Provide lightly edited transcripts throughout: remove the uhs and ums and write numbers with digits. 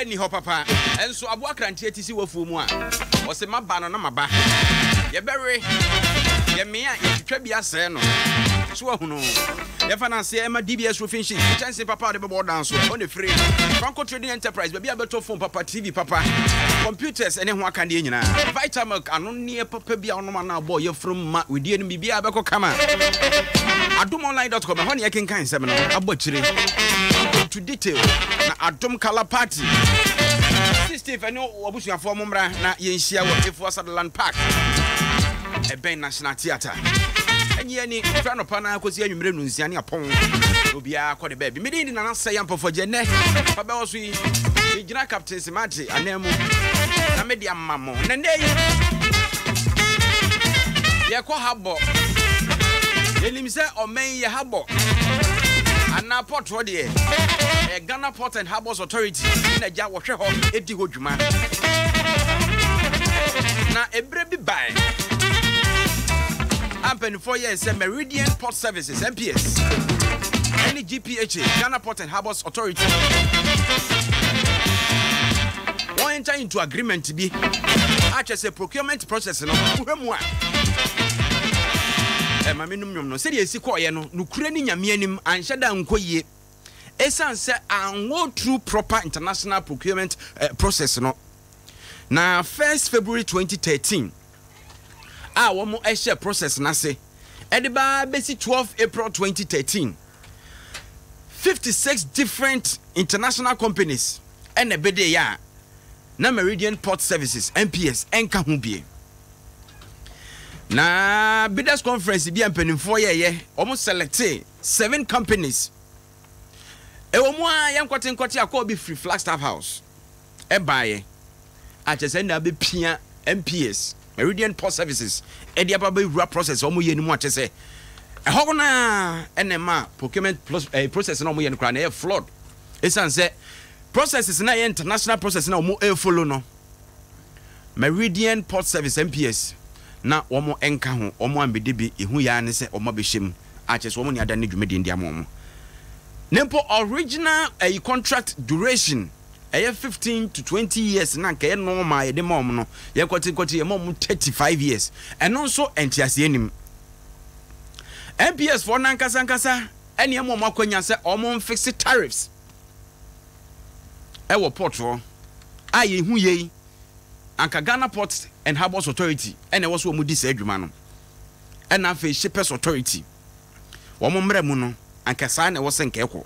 Any hopapa, and so Abu Akranti to see what Fumua was a mabano na maba. Ye berry, ye mea, ye trebia seno. So who know? Ye finance Emma DBS roofing sheet, chance papa the board dance on the free. Franco Trading Enterprise, baby a better phone papa TV papa. Computers and one can dinner. Vitamark and on near papa be on man now boy from Mat with the enemy be a bako kama. Adumonline.com, honey I can kind seminar, a butchery. To detail, na Adum Color Party. Steve, I know what was your form na Yenshia if was at the Land Park. A Ben National Theatre. And Yenny, Fran of Pana, because you remember Ziani upon will be a quarter baby. Meeting in an say for Jenne, Papa we General Captain Simati, and Nemo, a medium mammo. Nende Yako Habo. Elimse or May Habo. And now Port Roddy, a Ghana Port and Harbours Authority in a Jawa Sheho, Eddie Hojuma. Now a baby buy. Happen 4 years, Meridian Port Services, MPS. Any GPHA, Ghana Port and Harbours Authority. One enter into agreement to be a procurement process. Maminum no said yes, no Ukrainian Yamianim and Shadan Koye. Esan said, and go through proper international procurement process. No, now 1st February 2013. One more share process. Nase Ediba basic 12 April 2013. 56 different international companies and a bede ya na Meridian Port Services MPS Enkahubie. Na bidders conference bi ampenim 4 year almost selected 7 companies. E wo mu a yankote akọ bi free Flagstaff House. E baaye a chese na be pia MPS Meridian Port Services e dia ba wura process o mu ye ni mu a chese. E ho na enema procurement process na o mu ye ni kra na e flood. Esan say processes na international process na o mu e follow no. Meridian Port Service MPS na womo enka ho omo ambede ehu ya ne se omo behjem a chese womo ni ada ne dwumedi ndia mo nempo original a contract duration 15 to 20 years na nka normal ye de mom no ye kwati ye mom 35 years and also entiase anim MPS for nankasa ene mom akwanya se omo fixed tariffs e wo port ho a ye hu ye anka Ghana Port and Harbours Authority and was wo mudi se adwuma no and afa Shippers Authority wo mo mra mu no anka sa na wo se nka ekọ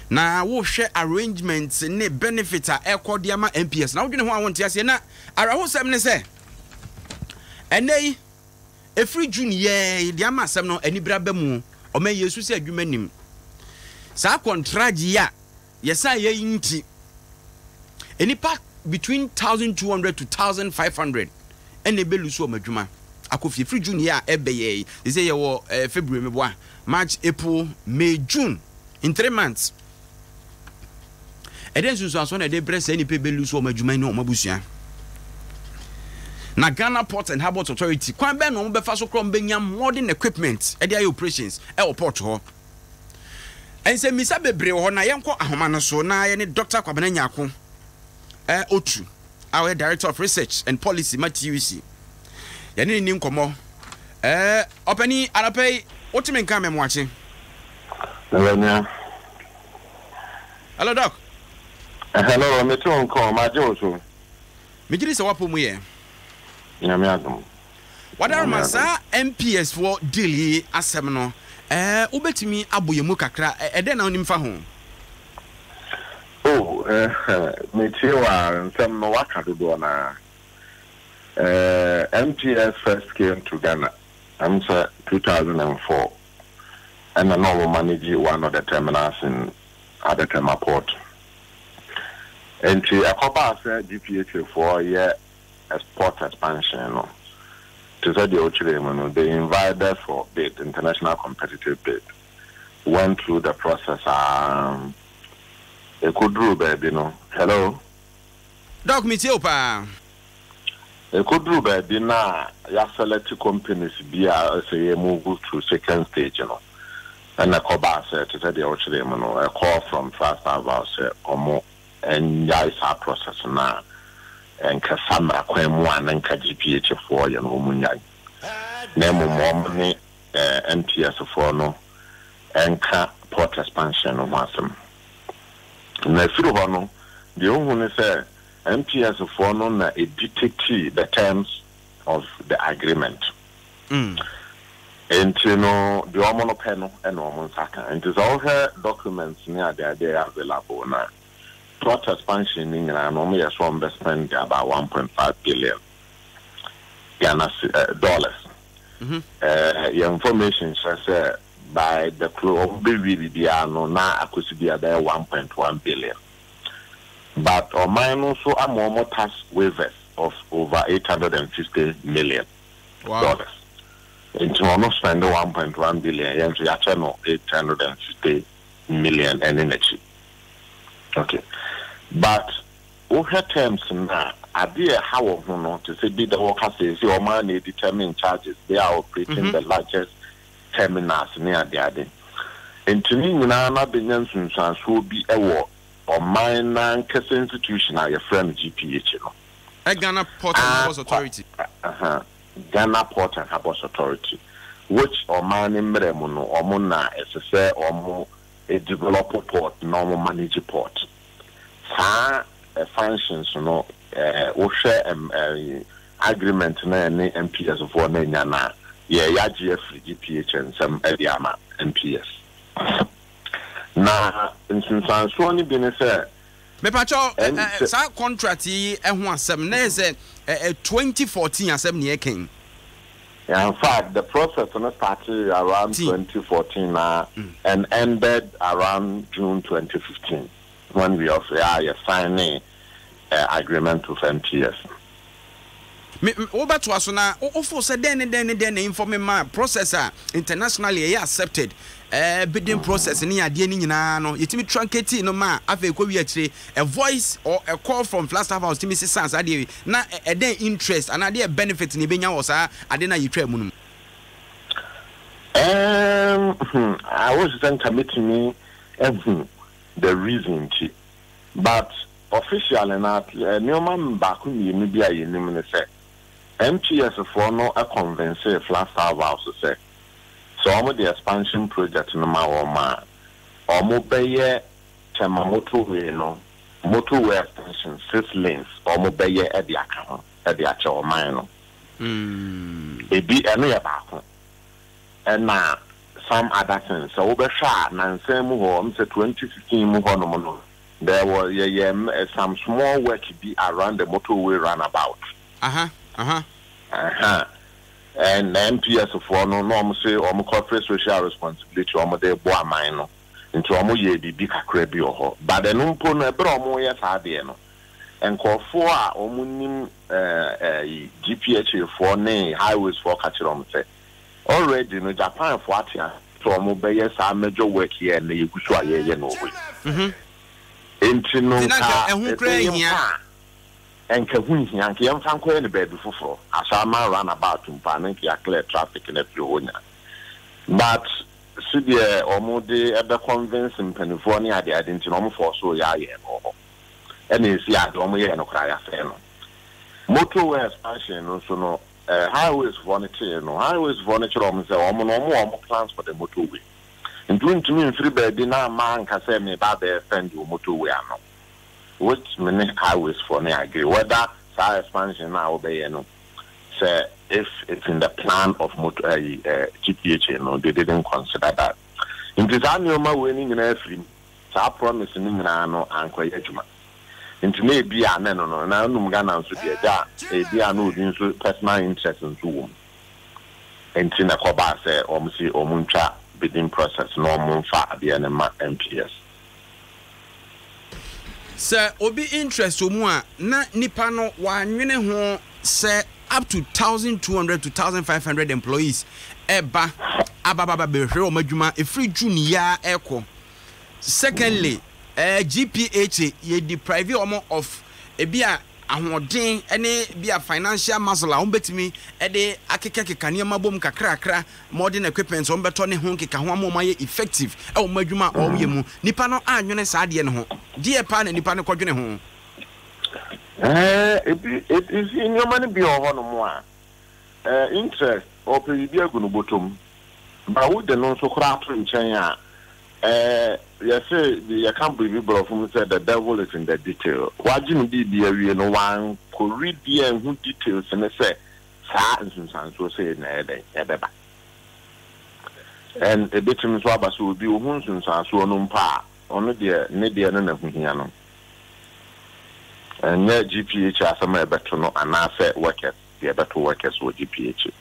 na wo hwe arrangements ne benefits a ekọ dia ma MPS na wo dwene ho a wonte ase na ara ho sem ne se enei efri junior dia ma sem no anibra ba mu o ma Yesu se adwuma nim sa contract ya yesa ye yinti enipa between 1,200 to 1,500 and a beluso majuma. I could free junior ebay. They say February, March, April, May, June in 3 months. And then so as one a day breast any pay beluso majuma no mabusia. Na Ghana Port and Harbours Authority, Kwambe no befaso krom benyam modern equipment at their operations airport ho. And say Misa Bebre ho na yanko ahoma no so na ye ne Dr. Kwabena Nyako. Otu, our Director of Research and Policy, Matthew. Yani ni nkomo. Openi arape otimen kame mwachi. Hello. Hello doc. Hello, me too nko majoso. Mijiri se wapo mu ye. Nyame adom. Wadara masa MPS for deal yi asem no. Ubetimi aboye mu kakra ede na onim fa ho. Me too and some waka do na MPS first came to Ghana. I'm 2004, and I know manage one of the terminals in Adetema Port. And to a couple GPHA for year export expansion. No, to say the Ochilemo, they invited for bid, international competitive bid. Went through the process. A good rule, baby, no. Hello. Doc, me too, pa. A good rule, baby, na. Ya select companies be a say move to second stage, you know. And a call back to say the Ochilemo, a call from Flagstaff House or more and yaisa process na and Cassandra Quemwan and KGPH for your Munyai. Name Mommy MTS for no and port expansion of Massam. Nesuhono, the only say MTS for no a dictate the terms of the agreement. And you know, the Omono Peno and Omon Saka, and it is all her documents near there, they are available now. Port expansion in normally a small investment about 1.5 billion dollars. Your information says by the close of BBBiano now I could be about 1.1 billion. But on mine also a more tax waivers of over 850 million dollars. Into almost spend 1.1 billion, and we actually know 850 million energy. Okay. But over terms now, idea how of no to say be the workers is your money determine charges. They are operating the largest terminals near the other. And to me, now the Sons will be a war or mine non-case institution. Your friend GPH. Ghana Port and Harbours Authority. Ghana Port and Harbours Authority, which or man in Bremuno or Mona as a say or more a developer port, normal manage port. Functions, you know, agreement na MPS for Nana, GF, GPH, and some Ediama MPS. Now, in San Sony Benefit. Mepacho, sa contract and one 2014 as 7 year king. In fact, the process started around 2014 and ended around June 2015 when we also signed agreement with MTS. Over to us now, for then informing my processor internationally accepted. Bidding process ni adie ni nyina no yetimi truncate no ma afa ko wi akire a voice or a call from Flagstaff House timi sense adie na den interest and adie benefit ni benya wo sa ade na yitwa mu no. I was then committing me the reason to, but officially not Newman back ni bia yenim ne say MTS for no a convince Flagstaff House say so almost the expansion project no ma almost be motorway no motorway extension 6 lanes almost be at the account at the actual mine no it be any about and now some other things so we shot na same home say 2016 mu no there was some small work be around the motorway roundabout and MPS for no say corporate social responsibility they boa mine no into ye bi kakra bi ho but the no mpo no e bro yes ade no enko for a nim GPH for ne highways for catcher say already no Japan for atia so be yes a major work here na yegusu aye no we into no ka and Kavunhi and Kiam Franco in the bed before as I ran about to panic, clear traffic in a few. But Sidia almost ever convincing California, the identity for so ya and is yard only no cry affair. Motorway expansion also no highways furniture, no highways furniture almost more plans for the motorway. And doing to me in 3 bed dinner man can say me about the send you motorway. Which many highways for me agree whether side expansion now obey no say if it's in the plan of GPH no they didn't consider that in this annual winning in every so promise in no anko yejuma into me be an no na no Ghana so be da e be no so personal interest in two into na koba say omsi omuntwa bidding process no omfa ade na MPS. Sir, obi interest omu na nipa no wa nwene ho say up to 1,200 to 1,500 employees eba ababa behwe o madwuma efri June ya eko. Secondly, GPH ye deprive omo of ebia ahoɔden ene bia financial muscle a wombetimi ede akekeka ne mabom kakrakra modern equipment wombeto ne ho keka ho amoma ye effective e wo madwuma o ye mu nipa no anwene saa de ne ho die pa na nipa ne kodwene ho it is in your money be over no more interest or be agunu bottom ba wo de no so kra to nchen a yes you can't believe bro from said the devil is in the detail wajin bi awie no wan ko read the who details and say sa nsunsan so say na ebeba and a bit so aba so bi ohun nsunsan so no mpa ono de ne de no na huhia no and GPH asama ebeto no anase workers the ebeto workers wo GPH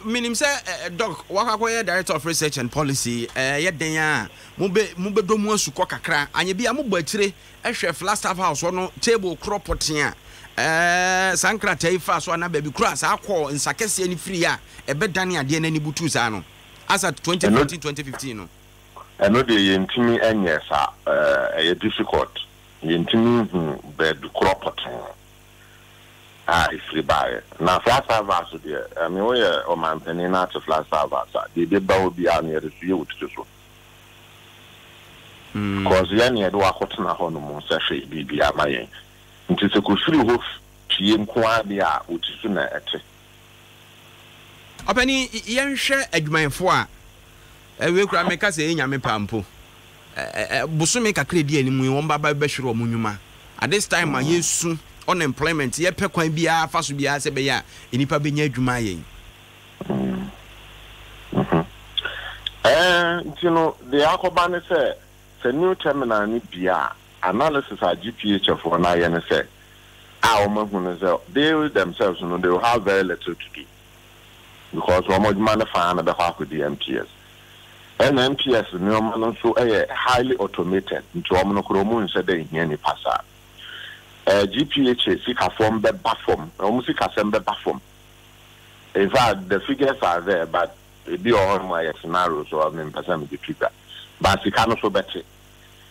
minim say doc wakakoye director of research and policy ye den a mube do mu asu kokakra anye bia mo bachire ehwe Flagstaff House no table cropoten a sankrata ifa so na baby kura sa akọ nsakese ni free a ebedane ade na ni butu sa no as at 2014 2015 no eno de yentimi enye sa difficult yentimi bed cropoten free buy. Now, Flagstaff House, I mean, we are on penny not to Flagstaff House. The bow be on near the field to so. Because the any do a cotton a honeymoon session be at my end. It is a good hoof, she inquire, which is soon at it. A penny, young share at my four. I will cry make us a yammy pampo. Busumeka credi and we won't buy Beshro Munuma. At this time, I use soon. Unemployment ye pe kwan bia fa so bia se be ya enipa benya adwuma yen you know the akobane say new terminal ni bia analysis at GPH for na yen say they themselves they will have very little to do because man fan be ha the MPS and MPS no man so highly automated into omo kromo nse dey hia ni pasa GPH sika form be platform almost sika sembe platform. In fact the figures are there but it be on my scenario so I mean person be trigger but sika no so better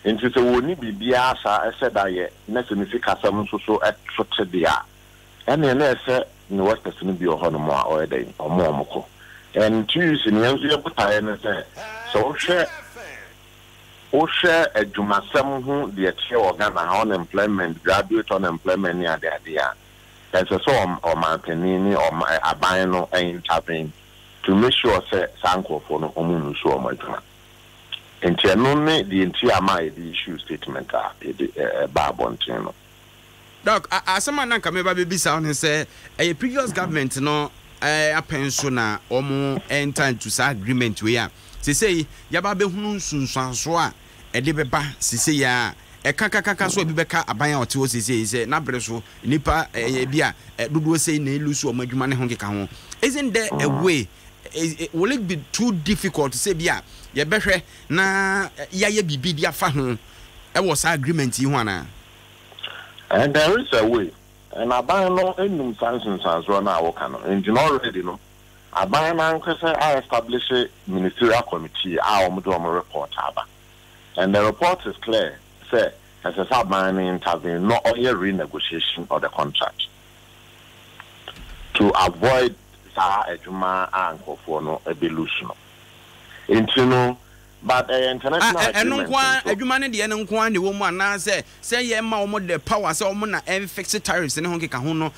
into so woni bibia sa said that ye next ni sika sam so extra dia and na say no what person be on no more or dey omoko and choose ni yanzu ya buta na say so share a Jumasam who the chair organ unemployment, graduate unemployment near the idea. There's a song or Martinini or Abino intervene to make sure Sanko for no Omun so much. And Tianone, the entire my the issue statement are Barbontino. Doc, as someone can maybe be sound and say a previous government no a pensioner or more enter to sa agreement we are. Say yababe hunu sunsanso a ede beba sise ya kaka so bibeka aban ote o sise na breso nipa bia dodo sei na elusu o madwuma ne ho keka ho. Isn't there a way will it be too difficult to say bia ye behwe na yaye bibi dia fa ho e was agreement yi ho ana? And there is a way and aban no enum sansanso na awoka no and already no Abana I establish a ministerial committee, our report. And the report is clear, say, as a submarine intervene, not only renegotiation of the contract to avoid Ejuma and Kofono evolution. But international agreement. Ejuma ne de no kwa ne wo mu ana say ye ma wo the power say wo na fix tariffs ne ho keka ho no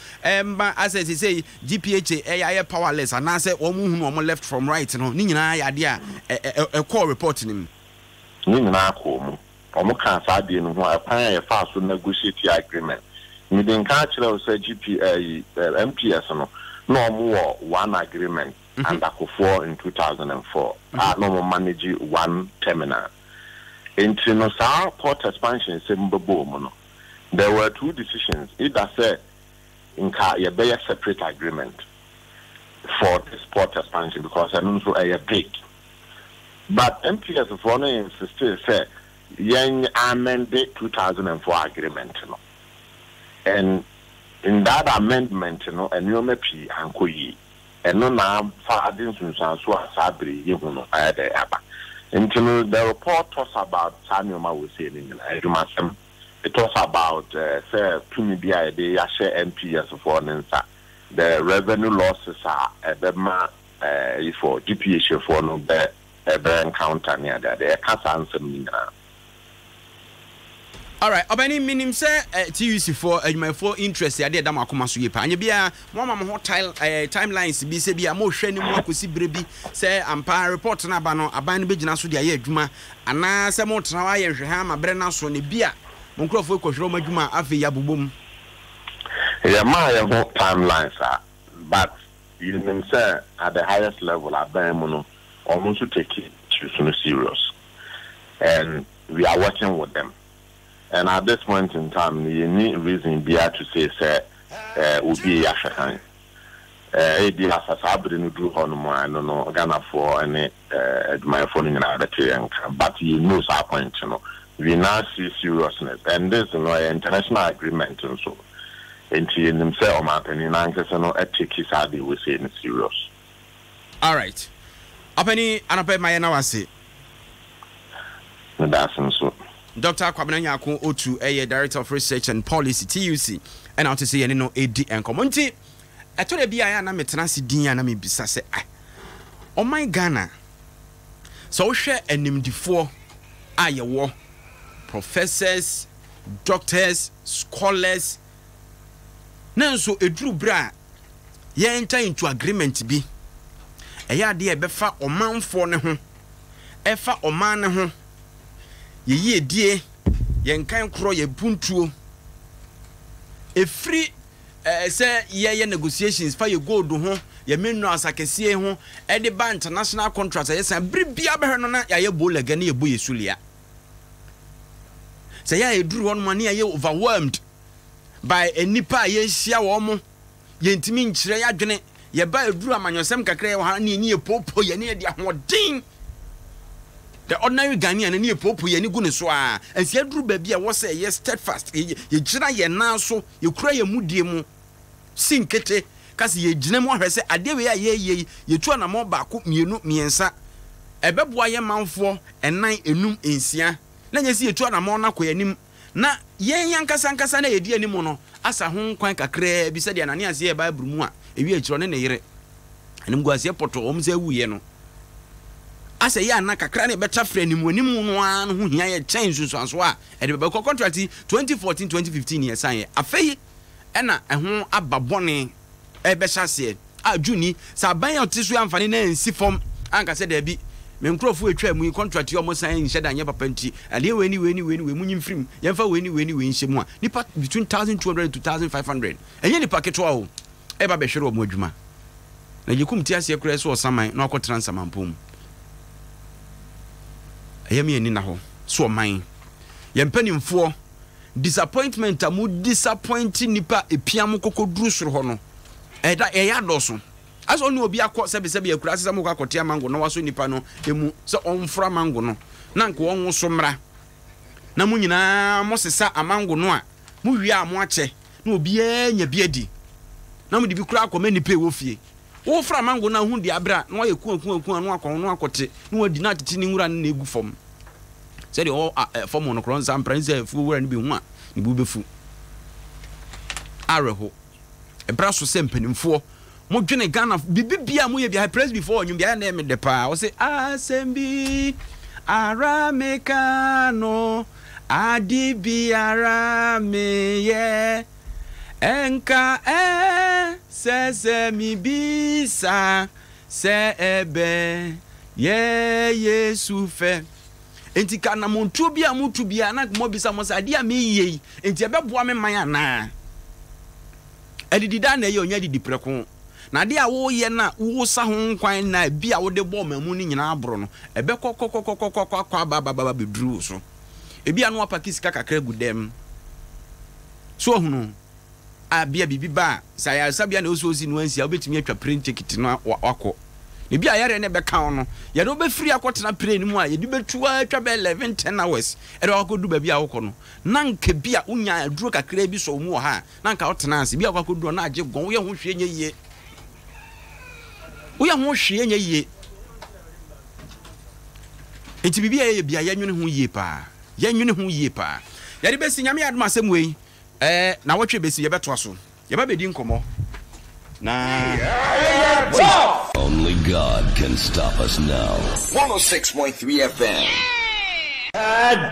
ba as say GPH ya powerless ana say wo mu hu wo left from right no ni nyina ya de a call report nim ni nyina ko mu wo kan sa de no ho apan ya fa so negotiate agreement ni den ka kire say MPS no more one agreement and Akufo in 2004. No more manage one terminal. In Tinosa port expansion, there were two decisions. Either say in a separate agreement for this port expansion because I don't know a big. But MPS of one insisted say young amended 2004 agreement. And in that amendment, a new MP and Koyi. And no now for additions and so sabri, you know, I had until the report talks about Samuel was saying in it was about say PMBI they share MPS for Nensa. The revenue losses are for GPH for no encounter near that they can't answer me now. All right, obani minim say TUC for my for interest ya dey dama akoma so yepa anya bia mo mama ho timelines bi se bia mo hwe ni mo akosi brebi say ampa report na ba no aban no begina so dia ye adwuma ana se mo tena wa ye hwe ha ma bre na so ne bia mo nkrofo ekohwero madwuma afi ya bobom. Yeah, my timelines are, but you know say at the highest level aban mo no almost to take it serious, and we are working with them. And at this point in time, you need reason be to say, will be a shakan. AD has a sabri no do on my no Ghana for any my phone in another but you know our point, you know. We now see seriousness, and this is an international agreement, and so. And he himself, Martin, in Ankerson, a take his idea, we say in serious. All right. Apani, and I pay my anawasi. That's so. Dr. Kwabena Nyako Otu, Director of Research and Policy, TUC, and out to say, and no AD and community. I told the BIA na metenasi din na me bisa say, oh my Ghana. So share and name the four war professors, doctors, scholars. Nanso edru bra ye enter into agreement bi. Eya de e befa omanfo ne ho. Efa oman ne ho. Ye die ye nkan kro ye buntuo e free say ye negotiations fa ye gold ho ye menu asakese ho e de ba international contracts ye san bribia be no na ye bolega na ye bo yesulia say ye duru won money ye overwhelmed by enipa ye hia wo mo ye ntimi nkire ya dwene ye ba eduru amanyosem kakra ye ha na ye popo ye ne de ahodin. The ordinary Ghanaian and ye popo ye ni gu ne so a ensia duru ba bia wo say ye steadfast ye gira ye na so ye kura ye mudie mu sinkete kasi ye gina mu ahwese ade we ye tu na mo ba ko mienu miensa ebeboa ye manfo enan enum ensia na nya si ye tu na mo na ko yanim na ye yankasa nkasa na ye di anim no asa ho kwan kakra bi se de anane ase ye Bible mu a ewi akiro ne yere anim gu ase poto om se wuye no ase ya na kakra ne beta frɛ ni mu anim no an ho hia ye change so anso a e de be contract 2014-2015 ye san ye afei ena ehho ababone e be hyase a juni sa ban ya otisu amfane na ensi fom anka se da bi me nkrofo etwa mu contract yo mo san nhye da nya papa nti ade we ni mu nyimfrim ye mfa we ni nhye mu a nipa between 1200 to 1500 enye nipa ketwa o e ba be hwere o mo adwuma na yekum ti ase kura so osaman na akọ transamampom ayami ani na ho so man ye mpanimfo disappointment amu disappointing nipa epiam kokoduru soro ho no eda eya doso aso no obi akọ sebe akura asesa mo kwakote mango no waso nipa no emu se onfra mango no na nko won so mra na mu nyina mo sesa amango no a mu wi a mo ache na obi anya biadi na mu di bi kura akọ manipa wo fie wo fra mango na hu di abra na ye ku no akọ no akote na wadi na tete ni nwura na egu fom se de o fom no kron sam prince fu wura ni bi hu a ni bu befu areho e braso se mpanimfo mo dwene Ghana bibia mo ye bia press before onyu bia na me de pa o se asembi aramekano adibi arameye enka se mi bisa se ebe ye Yesu fe enti kana montu bia mutu bia na mo bisa mo sa dia me yei enti ebeboa me man ana adidida na ye onya didi preko na dia wo ye na wo sa ho kwan na bia wo de bo mamu ni nyina abro no ebe kokokokokokokwa baba bedru so ebia no apakisika kakra gudem so hunu abia bibiba sa ya sabia na osi no ansia obetimi atwa plane ticket no akọ ebia yare ne be kan no ye do be free akotena plane mu a ye di betu atwa be 11-10 hours e do akodu ba bia akọ no na nka bia unya aduro kakra bi so mu ha na nka otena ase bia akodu na age gon wo ye ho hwe nye yie wo ye ho hwe nye yie enti bibia ye bia ye nwene ho yie pa yɛde bɛsi nyame adom asɛm wei na wɔtwe bɛsi yɛbɛtoa so yɛba bɛdi nkɔmmɔ na only God can stop us now. 106.3 FM.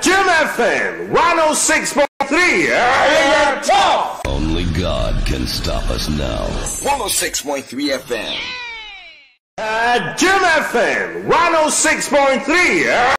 Jim FM 106.3. Only God can stop us now. 106.3 FM. Jim FM 106.3.